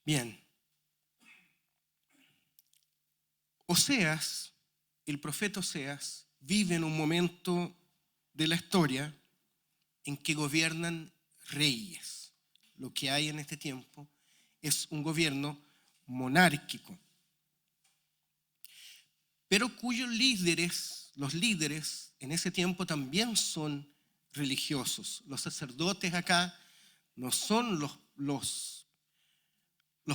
Bien, Oseas, el profeta Oseas, vive en un momento de la historia en que gobiernan reyes. Lo que hay en este tiempo es un gobierno monárquico, pero cuyos líderes, los líderes en ese tiempo también son religiosos. Los sacerdotes acá no son los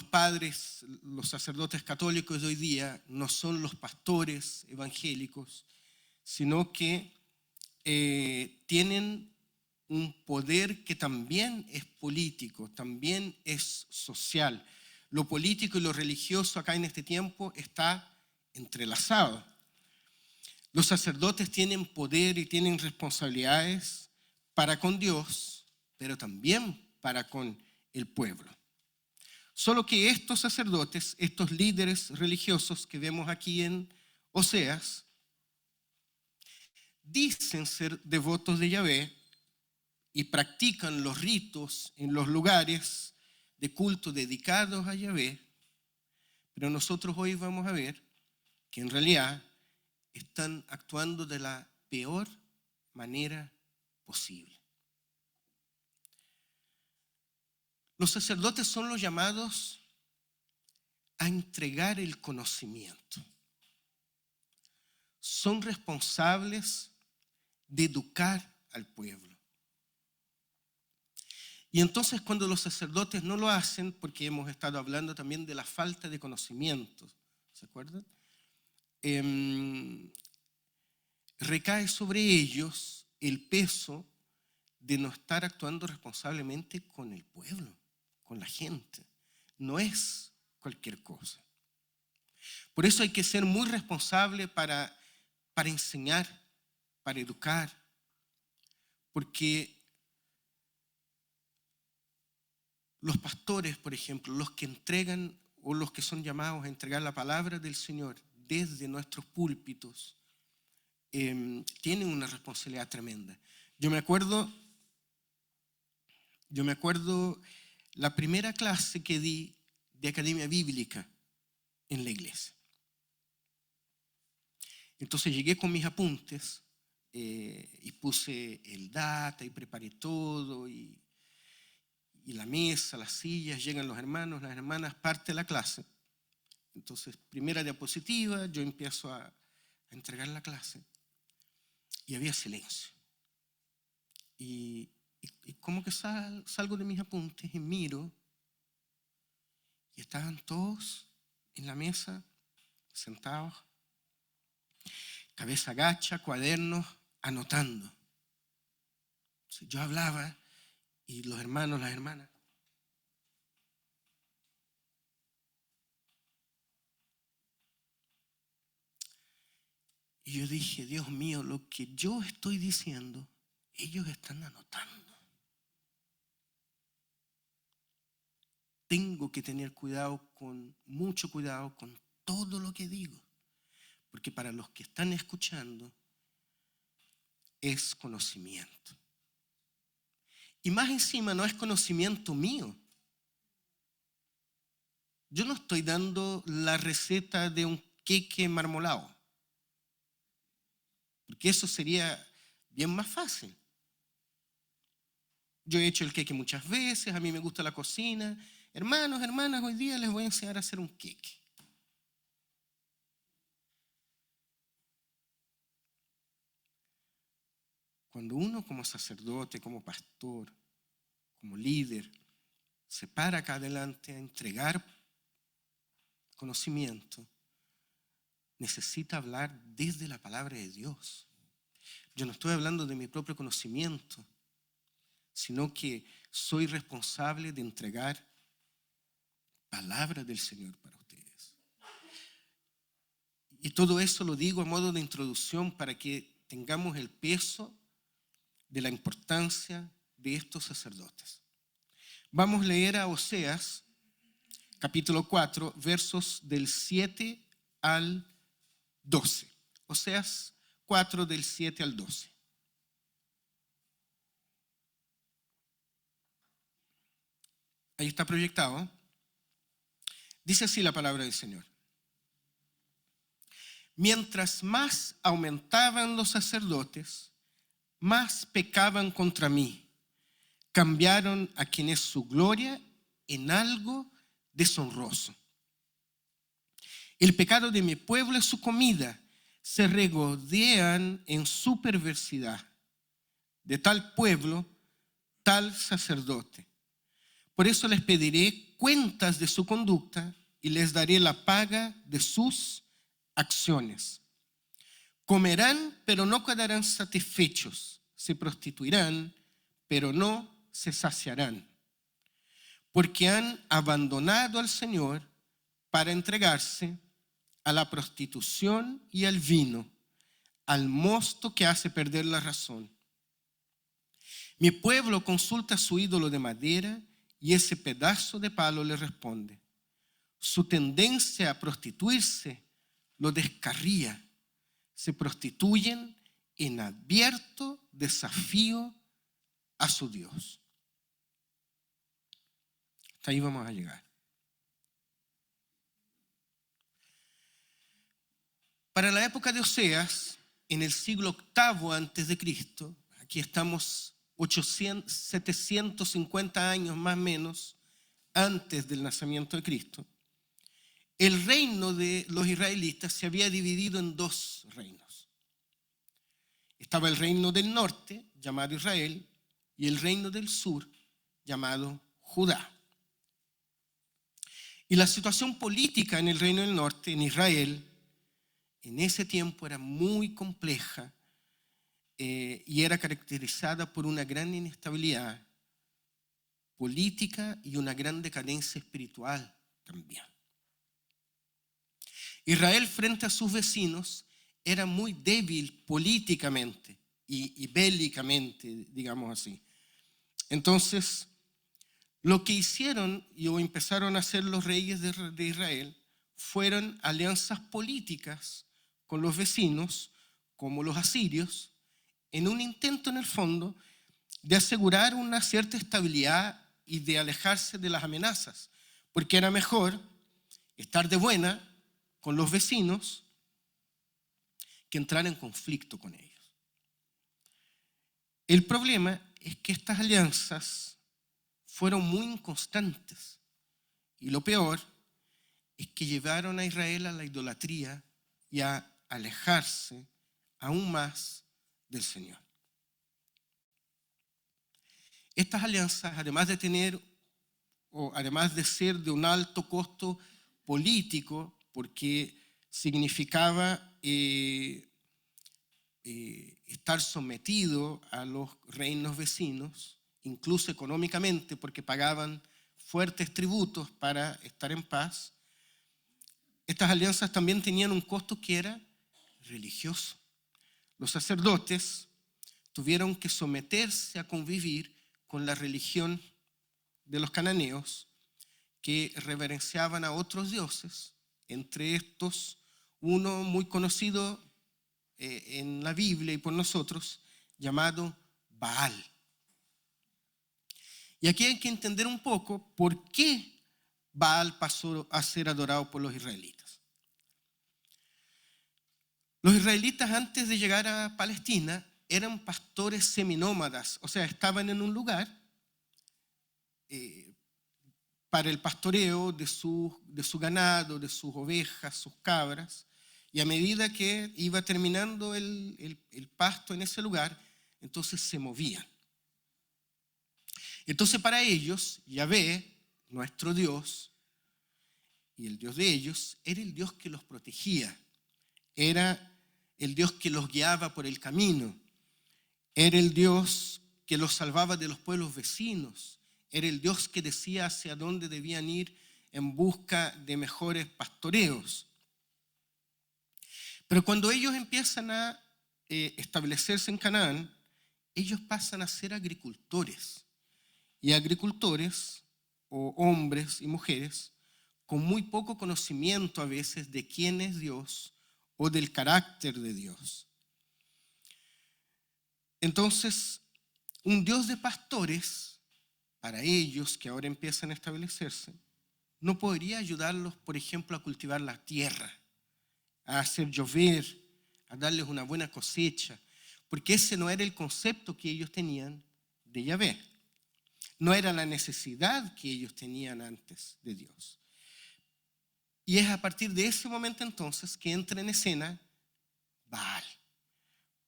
padres, los sacerdotes católicos de hoy día, no son los pastores evangélicos, sino que tienen un poder que también es político, también es social. Lo político y lo religioso acá en este tiempo está entrelazado. Los sacerdotes tienen poder y tienen responsabilidades para con Dios, pero también para con el pueblo. Solo que estos sacerdotes, estos líderes religiosos que vemos aquí en Oseas, dicen ser devotos de Yahvé y practican los ritos en los lugares de culto dedicados a Yahvé, pero nosotros hoy vamos a ver que en realidad están actuando de la peor manera posible. Los sacerdotes son los llamados a entregar el conocimiento. Son responsables de educar al pueblo. Y entonces cuando los sacerdotes no lo hacen, porque hemos estado hablando también de la falta de conocimiento, ¿se acuerdan? Recae sobre ellos el peso de no estar actuando responsablemente con el pueblo, con la gente. No es cualquier cosa. Por eso hay que ser muy responsable para enseñar, para educar, porque los pastores, por ejemplo, los que entregan o los que son llamados a entregar la palabra del Señor desde nuestros púlpitos, tienen una responsabilidad tremenda. Yo me acuerdo la primera clase que di de academia bíblica en la iglesia. Entonces llegué con mis apuntes y puse el data y preparé todo y la mesa, las sillas, llegan los hermanos, las hermanas, parte de la clase. Entonces, primera diapositiva, yo empiezo a entregar la clase y había silencio. Y como que salgo de mis apuntes y miro y estaban todos en la mesa, sentados, cabeza gacha, cuadernos, anotando. Entonces, yo hablaba y los hermanos, las hermanas, y yo dije, Dios mío, lo que yo estoy diciendo, ellos están anotando. Tengo que tener mucho cuidado con todo lo que digo, porque para los que están escuchando es conocimiento. Y más encima no es conocimiento mío. Yo no estoy dando la receta de un queque marmolado, porque eso sería bien más fácil. Yo he hecho el queque muchas veces, a mí me gusta la cocina. Hermanos, hermanas, hoy día les voy a enseñar a hacer un queque. Cuando uno como sacerdote, como pastor, como líder, se para acá adelante a entregar conocimiento, necesita hablar desde la palabra de Dios. Yo no estoy hablando de mi propio conocimiento, sino que soy responsable de entregar palabra del Señor para ustedes. Y todo eso lo digo a modo de introducción para que tengamos el peso de la importancia de estos sacerdotes. Vamos a leer a Oseas, capítulo 4, versos del 7 al 12. Oseas 4, del 7 al 12. Ahí está proyectado. Dice así la palabra del Señor. Mientras más aumentaban los sacerdotes, más pecaban contra mí. Cambiaron a quien es su gloria en algo deshonroso. El pecado de mi pueblo es su comida. Se regodean en su perversidad. De tal pueblo, tal sacerdote. Por eso les pediré cuentas de su conducta y les daré la paga de sus acciones. Comerán, pero no quedarán satisfechos. Se prostituirán, pero no se saciarán. Porque han abandonado al Señor para entregarse a la prostitución y al vino, al mosto que hace perder la razón. Mi pueblo consulta a su ídolo de madera y ese pedazo de palo le responde. Su tendencia a prostituirse lo descarría. Se prostituyen en abierto desafío a su Dios. Hasta ahí vamos a llegar. Para la época de Oseas, en el siglo VIII antes de Cristo, aquí estamos 750 años más o menos antes del nacimiento de Cristo, el reino de los israelitas se había dividido en dos reinos. Estaba el reino del norte, llamado Israel, y el reino del sur, llamado Judá. Y la situación política en el reino del norte, en Israel, en ese tiempo era muy compleja y era caracterizada por una gran inestabilidad política y una gran decadencia espiritual también. Israel frente a sus vecinos era muy débil políticamente y bélicamente, digamos así. Entonces, lo que hicieron o empezaron a hacer los reyes de Israel fueron alianzas políticas con los vecinos, como los asirios, en un intento en el fondo de asegurar una cierta estabilidad y de alejarse de las amenazas, porque era mejor estar de buena con los vecinos que entrar en conflicto con ellos. El problema es que estas alianzas fueron muy inconstantes y lo peor es que llevaron a Israel a la idolatría y a alejarse aún más del Señor. Estas alianzas, además de ser de un alto costo político, porque significaba estar sometido a los reinos vecinos, incluso económicamente, porque pagaban fuertes tributos para estar en paz. Estas alianzas también tenían un costo que era religioso. Los sacerdotes tuvieron que someterse a convivir con la religión de los cananeos, que reverenciaban a otros dioses, entre estos uno muy conocido en la Biblia y por nosotros, llamado Baal. Y aquí hay que entender un poco por qué Baal pasó a ser adorado por los israelitas. Los israelitas, antes de llegar a Palestina, eran pastores seminómadas, o sea, estaban en un lugar para el pastoreo de su ganado, de sus ovejas, sus cabras, y a medida que iba terminando el pasto en ese lugar, entonces se movían. Entonces para ellos, Yahvé, nuestro Dios, y el Dios de ellos, era el Dios que los protegía, era el Dios que los guiaba por el camino, era el Dios que los salvaba de los pueblos vecinos, era el Dios que decía hacia dónde debían ir en busca de mejores pastoreos. Pero cuando ellos empiezan a establecerse en Canaán, ellos pasan a ser agricultores. Y agricultores, o hombres y mujeres, con muy poco conocimiento a veces de quién es Dios o del carácter de Dios. Entonces, un Dios de pastores, para ellos que ahora empiezan a establecerse, no podría ayudarlos, por ejemplo, a cultivar la tierra, a hacer llover, a darles una buena cosecha, porque ese no era el concepto que ellos tenían de Yahvé. No era la necesidad que ellos tenían antes de Dios. Y es a partir de ese momento entonces que entra en escena Baal.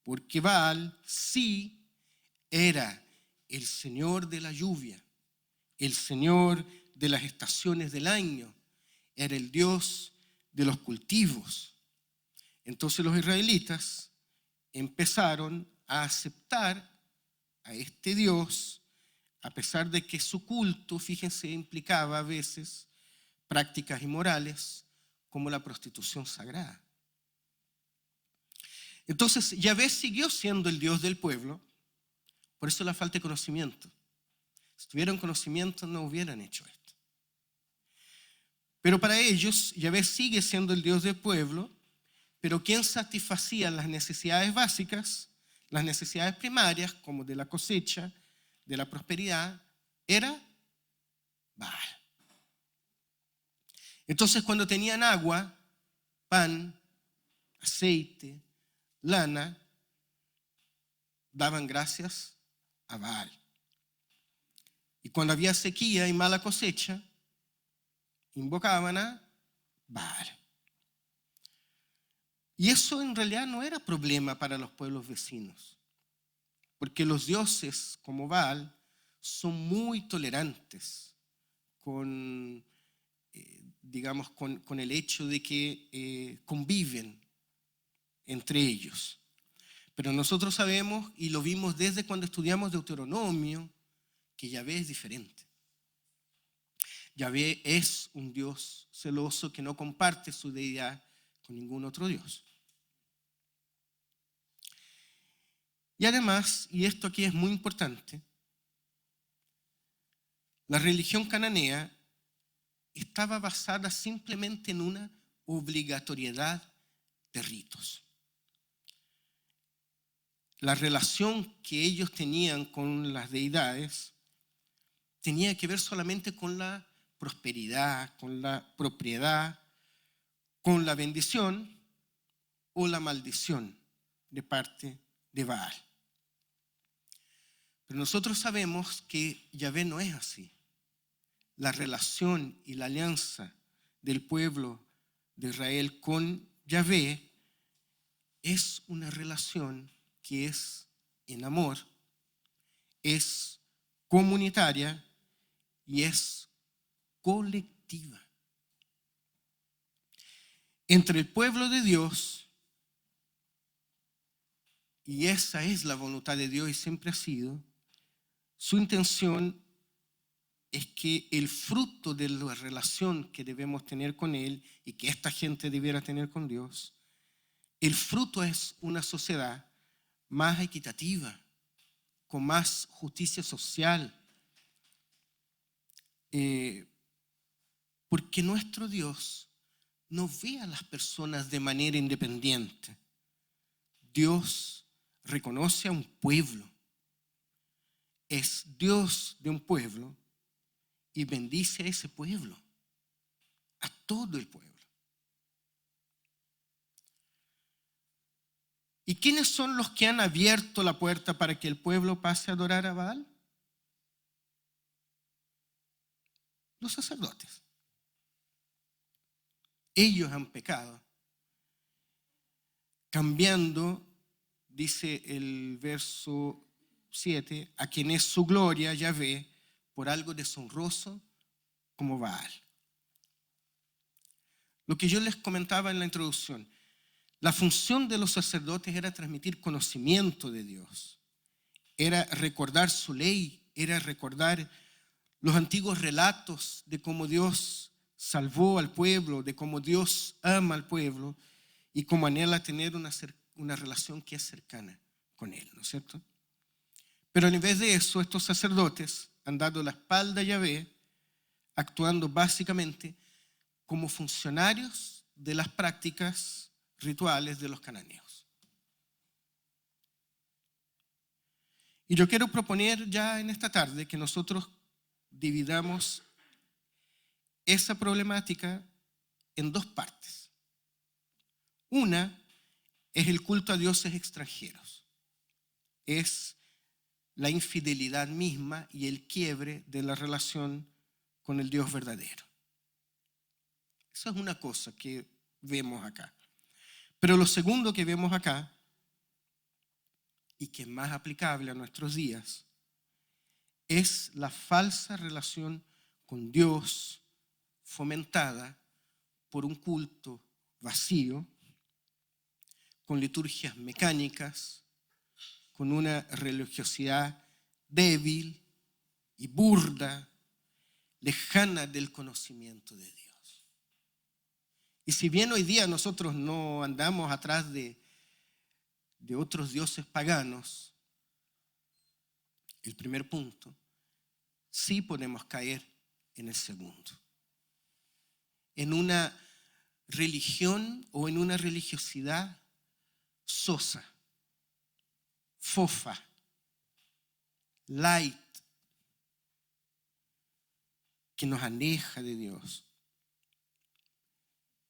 Porque Baal sí era el señor de la lluvia, el señor de las estaciones del año, era el Dios de los cultivos. Entonces los israelitas empezaron a aceptar a este Dios, a pesar de que su culto, fíjense, implicaba a veces prácticas inmorales como la prostitución sagrada. Entonces Yahvé siguió siendo el Dios del pueblo, por eso la falta de conocimiento. Si tuvieran conocimiento no hubieran hecho esto. Pero para ellos Yahvé sigue siendo el Dios del pueblo, pero quien satisfacía las necesidades básicas, las necesidades primarias, como de la cosecha, de la prosperidad, era Baal. Entonces, cuando tenían agua, pan, aceite, lana, daban gracias a Baal. Y cuando había sequía y mala cosecha, invocaban a Baal. Y eso en realidad no era problema para los pueblos vecinos, porque los dioses como Baal son muy tolerantes con el hecho de que conviven entre ellos. Pero nosotros sabemos, y lo vimos desde cuando estudiamos Deuteronomio, que Yahvé es diferente. Yahvé es un Dios celoso que no comparte su deidad con ningún otro Dios. Y además, y esto aquí es muy importante, la religión cananea estaba basada simplemente en una obligatoriedad de ritos. La relación que ellos tenían con las deidades tenía que ver solamente con la prosperidad, con la propiedad, con la bendición o la maldición de parte de Baal. Pero nosotros sabemos que Yahvé no es así. La relación y la alianza del pueblo de Israel con Yahvé es una relación que es en amor, es comunitaria y es colectiva. Entre el pueblo de Dios, y esa es la voluntad de Dios y siempre ha sido, su intención es que el fruto de la relación que debemos tener con Él y que esta gente debiera tener con Dios, el fruto es una sociedad más equitativa, con más justicia social, porque nuestro Dios no ve a las personas de manera independiente. Dios reconoce a un pueblo, es Dios de un pueblo y bendice a ese pueblo, a todo el pueblo. ¿Y quiénes son los que han abierto la puerta para que el pueblo pase a adorar a Baal? Los sacerdotes. Ellos han pecado, cambiando, dice el verso 7, a quien es su gloria, Yahvé, por algo deshonroso como Baal. Lo que yo les comentaba en la introducción, la función de los sacerdotes era transmitir conocimiento de Dios, era recordar su ley, era recordar los antiguos relatos de cómo Dios salvó al pueblo, de cómo Dios ama al pueblo y cómo anhela tener una relación que es cercana con Él, ¿no es cierto? Pero en vez de eso, estos sacerdotes han dado la espalda a Yahvé, actuando básicamente como funcionarios de las prácticas rituales de los cananeos. Y yo quiero proponer ya en esta tarde que nosotros dividamos esa problemática en dos partes. Una es el culto a dioses extranjeros. Es la infidelidad misma y el quiebre de la relación con el Dios verdadero. Esa es una cosa que vemos acá. Pero lo segundo que vemos acá, y que es más aplicable a nuestros días, es la falsa relación con Dios fomentada por un culto vacío, con liturgias mecánicas, con una religiosidad débil y burda, lejana del conocimiento de Dios. Y si bien hoy día nosotros no andamos atrás de otros dioses paganos, el primer punto, sí podemos caer en el segundo. En una religión o en una religiosidad sosa, fofa, light, que nos aleja de Dios,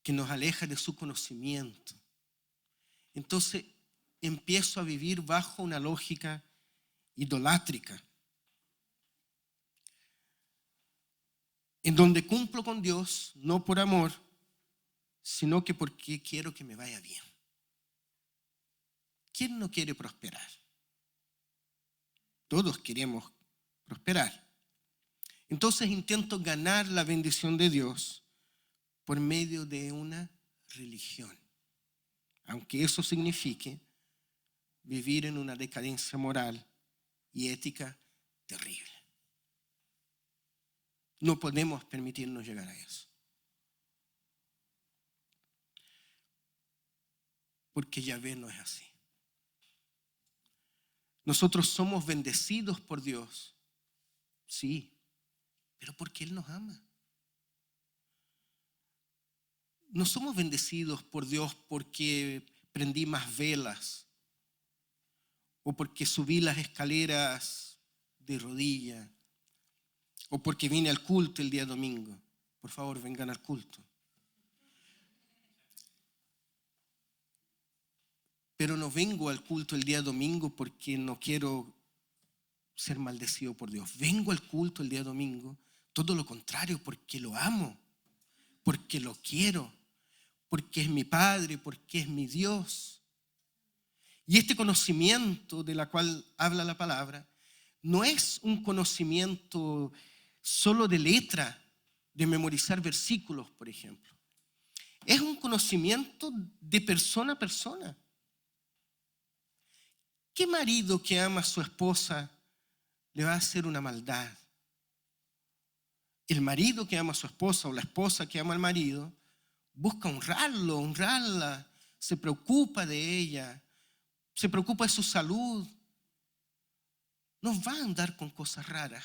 que nos aleja de su conocimiento. Entonces empiezo a vivir bajo una lógica idolátrica, en donde cumplo con Dios no por amor, sino que porque quiero que me vaya bien. ¿Quién no quiere prosperar? Todos queremos prosperar. Entonces intento ganar la bendición de Dios por medio de una religión, aunque eso signifique vivir en una decadencia moral y ética terrible. No podemos permitirnos llegar a eso. Porque Yahvé no es así. Nosotros somos bendecidos por Dios, sí, pero porque Él nos ama. No somos bendecidos por Dios porque prendí más velas o porque subí las escaleras de rodilla o porque vine al culto el día domingo. Por favor, vengan al culto. Pero no vengo al culto el día domingo porque no quiero ser maldecido por Dios. Vengo al culto el día domingo, todo lo contrario, porque lo amo, porque lo quiero, porque es mi Padre, porque es mi Dios. Y este conocimiento de la cual habla la palabra no es un conocimiento solo de letra, de memorizar versículos, por ejemplo. Es un conocimiento de persona a persona. ¿Qué marido que ama a su esposa le va a hacer una maldad? El marido que ama a su esposa o la esposa que ama al marido busca honrarlo, honrarla, se preocupa de ella, se preocupa de su salud. No va a andar con cosas raras,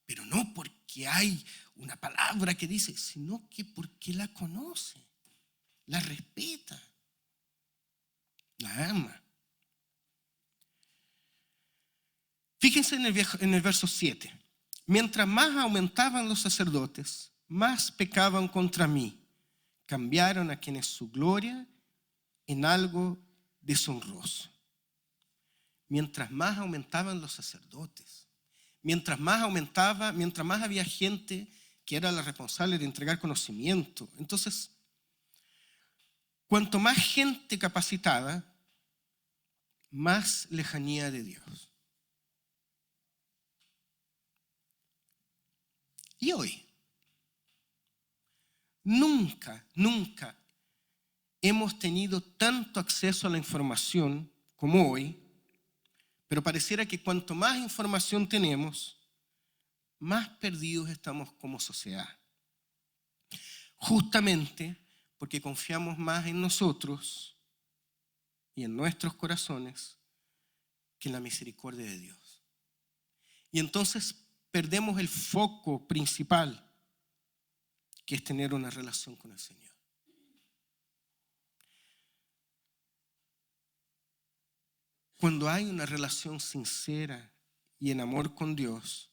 pero no porque hay una palabra que dice, sino que porque la conoce, la respeta, la ama. Fíjense en el verso 7. Mientras más aumentaban los sacerdotes, más pecaban contra mí. Cambiaron a quienes su gloria en algo deshonroso. Mientras más aumentaban los sacerdotes, mientras más había gente que era la responsable de entregar conocimiento. Entonces, cuanto más gente capacitada, más lejanía de Dios. Y hoy, nunca hemos tenido tanto acceso a la información como hoy, pero pareciera que cuanto más información tenemos, más perdidos estamos como sociedad. Justamente porque confiamos más en nosotros y en nuestros corazones que en la misericordia de Dios. Y entonces perdemos el foco principal, que es tener una relación con el Señor. Cuando hay una relación sincera y en amor con Dios,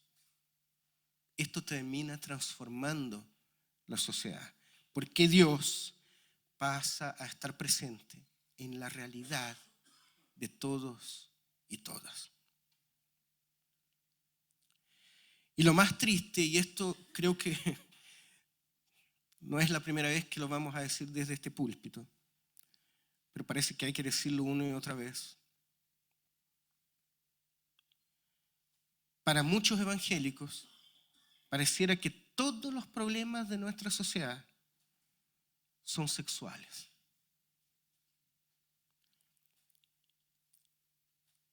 esto termina transformando la sociedad. Porque Dios pasa a estar presente en la realidad de todos y todas. Y lo más triste, y esto creo que no es la primera vez que lo vamos a decir desde este púlpito, pero parece que hay que decirlo una y otra vez. Para muchos evangélicos, pareciera que todos los problemas de nuestra sociedad son sexuales.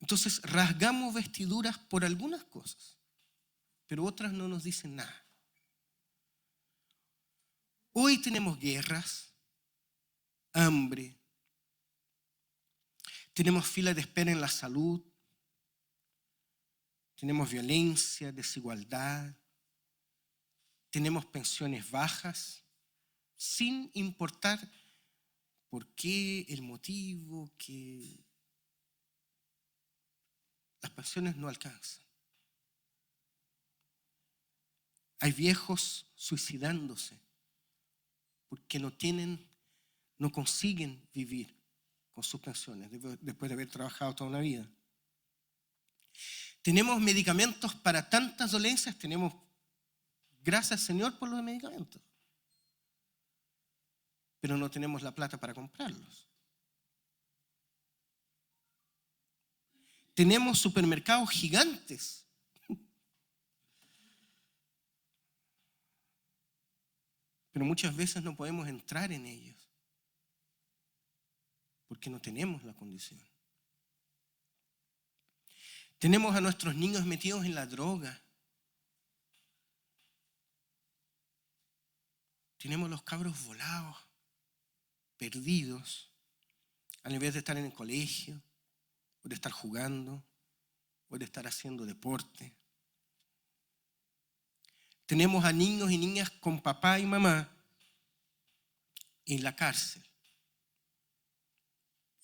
Entonces rasgamos vestiduras por algunas cosas, pero otras no nos dicen nada. Hoy tenemos guerras, hambre, tenemos fila de espera en la salud, tenemos violencia, desigualdad, tenemos pensiones bajas, sin importar por qué, el motivo, que las pensiones no alcanzan. Hay viejos suicidándose porque no consiguen vivir con sus pensiones después de haber trabajado toda una vida. Tenemos medicamentos para tantas dolencias, gracias Señor por los medicamentos, pero no tenemos la plata para comprarlos. Tenemos supermercados gigantes, pero muchas veces no podemos entrar en ellos porque no tenemos la condición. Tenemos a nuestros niños metidos en la droga. Tenemos los cabros volados, perdidos, al invés de estar en el colegio, o de estar jugando, o de estar haciendo deporte. Tenemos a niños y niñas con papá y mamá en la cárcel.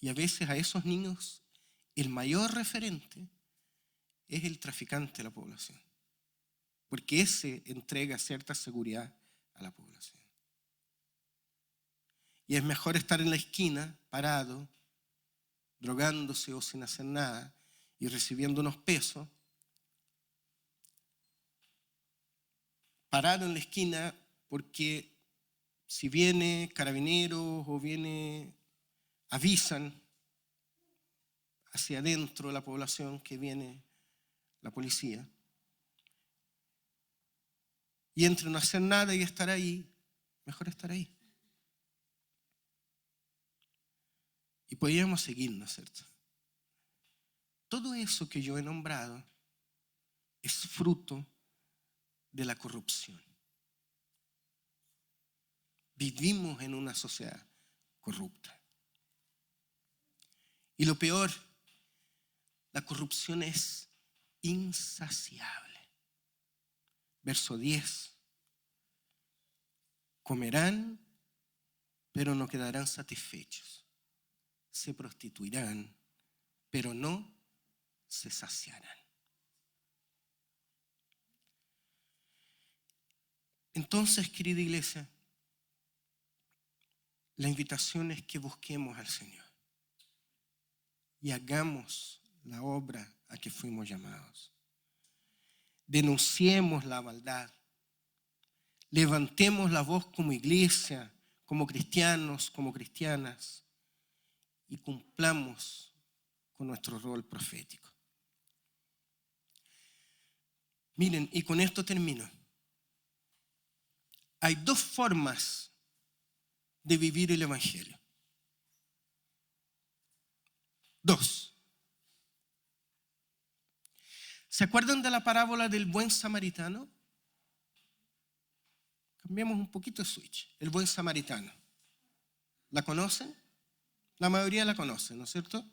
Y a veces a esos niños el mayor referente es el traficante de la población, porque ese entrega cierta seguridad a la población. Y es mejor estar en la esquina, parado, drogándose o sin hacer nada y recibiendo unos pesos, parado en la esquina, porque si viene carabineros o avisan hacia adentro de la población que viene la policía, y entre no hacer nada y estar ahí, mejor estar ahí. Y podríamos seguir, ¿no es cierto? Todo eso que yo he nombrado es fruto de la corrupción. Vivimos en una sociedad corrupta. Y lo peor, la corrupción es insaciable. Verso 10. Comerán, pero no quedarán satisfechos. Se prostituirán, pero no se saciarán. Entonces, querida iglesia, la invitación es que busquemos al Señor y hagamos la obra a que fuimos llamados. Denunciemos la maldad. Levantemos la voz como iglesia, como cristianos, como cristianas, y cumplamos con nuestro rol profético. Miren, y con esto termino. Hay dos formas de vivir el Evangelio. Dos. ¿Se acuerdan de la parábola del buen samaritano? Cambiemos un poquito el switch. El buen samaritano. ¿La conocen? La mayoría la conocen, ¿no es cierto?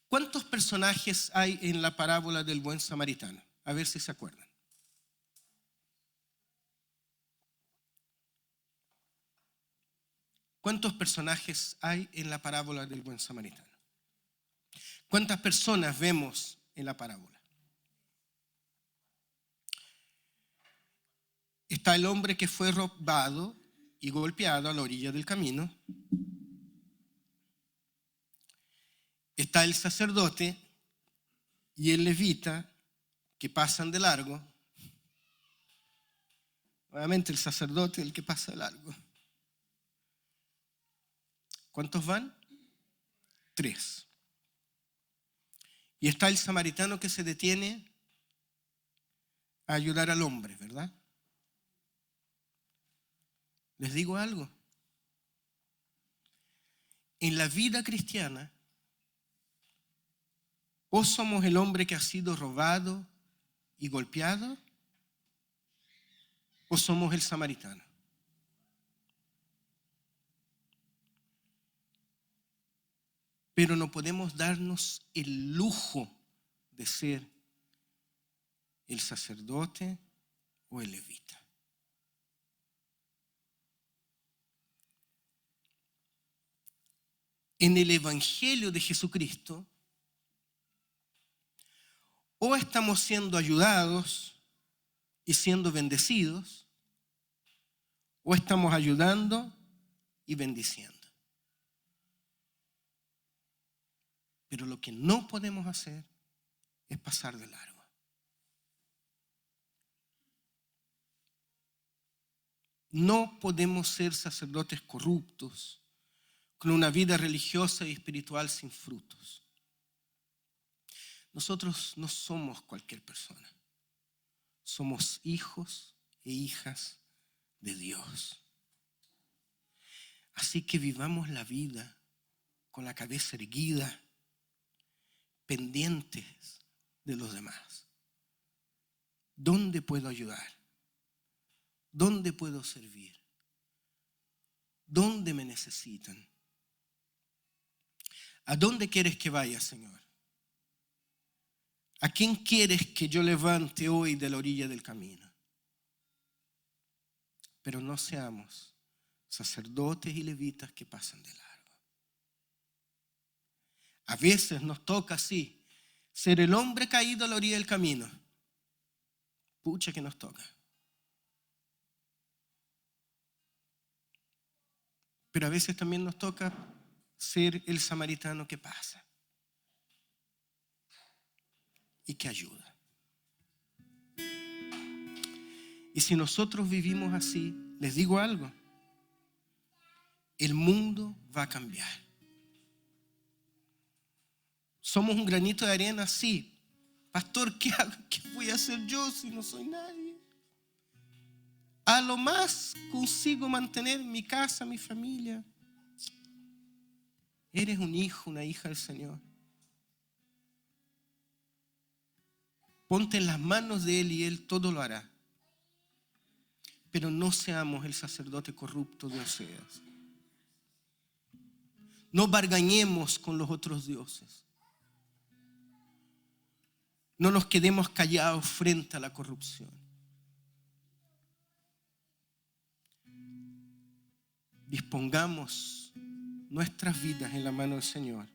¿Cuántos personajes hay en la parábola del buen samaritano? A ver si se acuerdan. ¿Cuántos personajes hay en la parábola del buen samaritano? ¿Cuántas personas vemos en la parábola? Está el hombre que fue robado y golpeado a la orilla del camino. Está el sacerdote y el levita que pasan de largo. Obviamente el sacerdote es el que pasa de largo. ¿Cuántos van? 3. Y está el samaritano que se detiene a ayudar al hombre, ¿verdad? Les digo algo. En la vida cristiana, o somos el hombre que ha sido robado y golpeado, o somos el samaritano. Pero no podemos darnos el lujo de ser el sacerdote o el levita. En el Evangelio de Jesucristo, o estamos siendo ayudados y siendo bendecidos, o estamos ayudando y bendiciendo. Pero lo que no podemos hacer es pasar de largo. No podemos ser sacerdotes corruptos, con una vida religiosa y espiritual sin frutos. Nosotros no somos cualquier persona. Somos hijos e hijas de Dios. Así que vivamos la vida con la cabeza erguida, pendientes de los demás. ¿Dónde puedo ayudar? ¿Dónde puedo servir? ¿Dónde me necesitan? ¿A dónde quieres que vaya, Señor? ¿A quién quieres que yo levante hoy de la orilla del camino? Pero no seamos sacerdotes y levitas que pasan de largo. A veces nos toca así, ser el hombre caído a la orilla del camino. Pucha que nos toca. Pero a veces también nos toca ser el samaritano que pasa y que ayuda. Y si nosotros vivimos así, les digo algo, el mundo va a cambiar. Somos un granito de arena, sí. Pastor, ¿qué hago? ¿Qué voy a hacer yo si no soy nadie? A lo más consigo mantener mi casa, mi familia. Eres un hijo, una hija del Señor. Ponte en las manos de Él y Él todo lo hará. Pero no seamos el sacerdote corrupto de Oseas. No bargañemos con los otros dioses. No nos quedemos callados frente a la corrupción. Dispongamos nuestras vidas en la mano del Señor.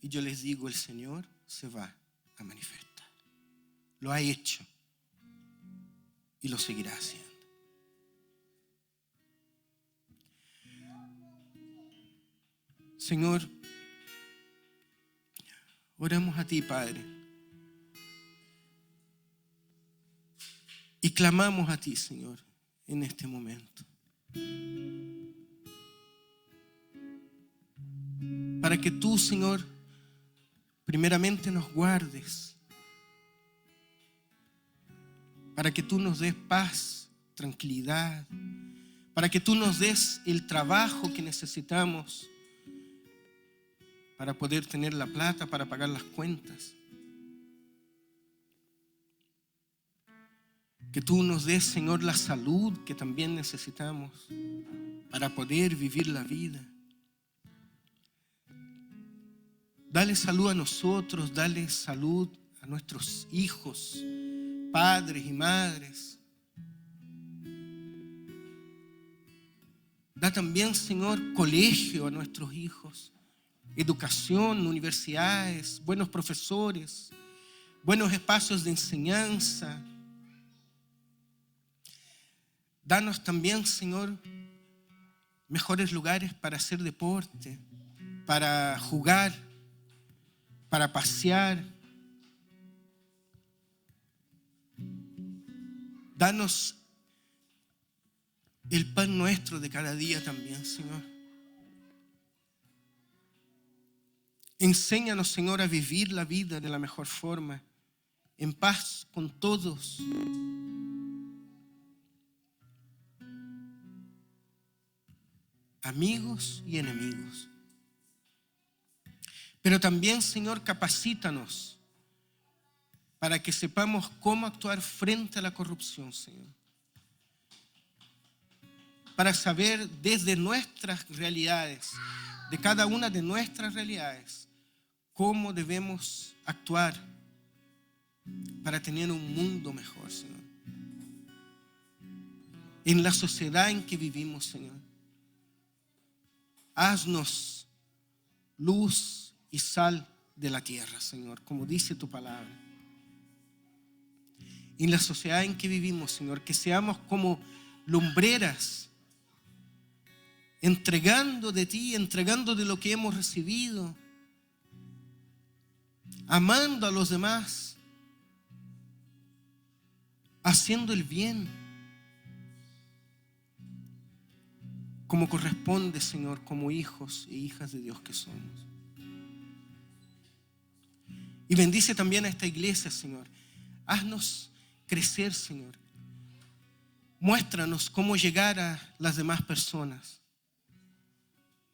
Y yo les digo, el Señor se va a manifestar. Lo ha hecho y lo seguirá haciendo. Señor, oramos a ti, Padre, y clamamos a ti, Señor, en este momento, para que tú, Señor, primeramente nos guardes, para que tú nos des paz, tranquilidad, para que tú nos des el trabajo que necesitamos para poder tener la plata para pagar las cuentas. Que tú nos des, Señor, la salud que también necesitamos para poder vivir la vida. Dale salud a nosotros, dale salud a nuestros hijos, padres y madres. Da también, Señor, colegio a nuestros hijos, educación, universidades, buenos profesores, buenos espacios de enseñanza. Danos también, Señor, mejores lugares para hacer deporte, para jugar, para pasear. Danos el pan nuestro de cada día también, Señor. Enséñanos, Señor, a vivir la vida de la mejor forma, en paz con todos. Amigos y enemigos. Pero también, Señor, capacítanos para que sepamos cómo actuar frente a la corrupción, Señor. Para saber desde nuestras realidades, de cada una de nuestras realidades, cómo debemos actuar para tener un mundo mejor, Señor. En la sociedad en que vivimos, Señor. Haznos luz y sal de la tierra, Señor, como dice tu palabra. En la sociedad en que vivimos, Señor, que seamos como lumbreras, entregando de ti, entregando de lo que hemos recibido, amando a los demás, haciendo el bien, como corresponde, Señor, como hijos e hijas de Dios que somos. Y bendice también a esta iglesia, Señor. Haznos crecer, Señor. Muéstranos cómo llegar a las demás personas.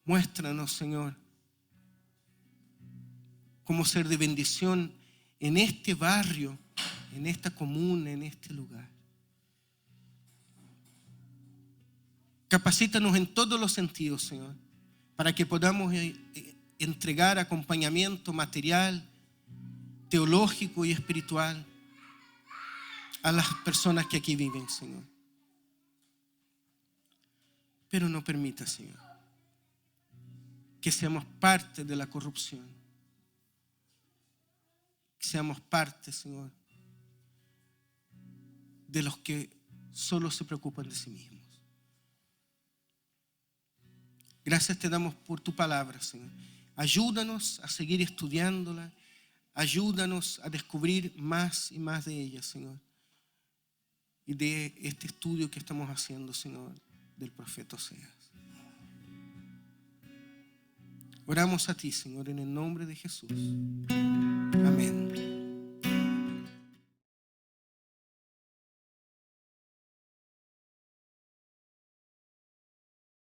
Muéstranos, Señor, cómo ser de bendición en este barrio, en esta comuna, en este lugar. Capacítanos en todos los sentidos, Señor, para que podamos entregar acompañamiento material, teológico y espiritual a las personas que aquí viven, Señor. Pero no permita, Señor, que seamos parte de la corrupción. Que seamos parte, Señor, de los que solo se preocupan de sí mismos. Gracias te damos por tu palabra, Señor. Ayúdanos a seguir estudiándola. Ayúdanos a descubrir más y más de ella, Señor. Y de este estudio que estamos haciendo, Señor, del profeta Oseas. Oramos a ti, Señor, en el nombre de Jesús. Amén.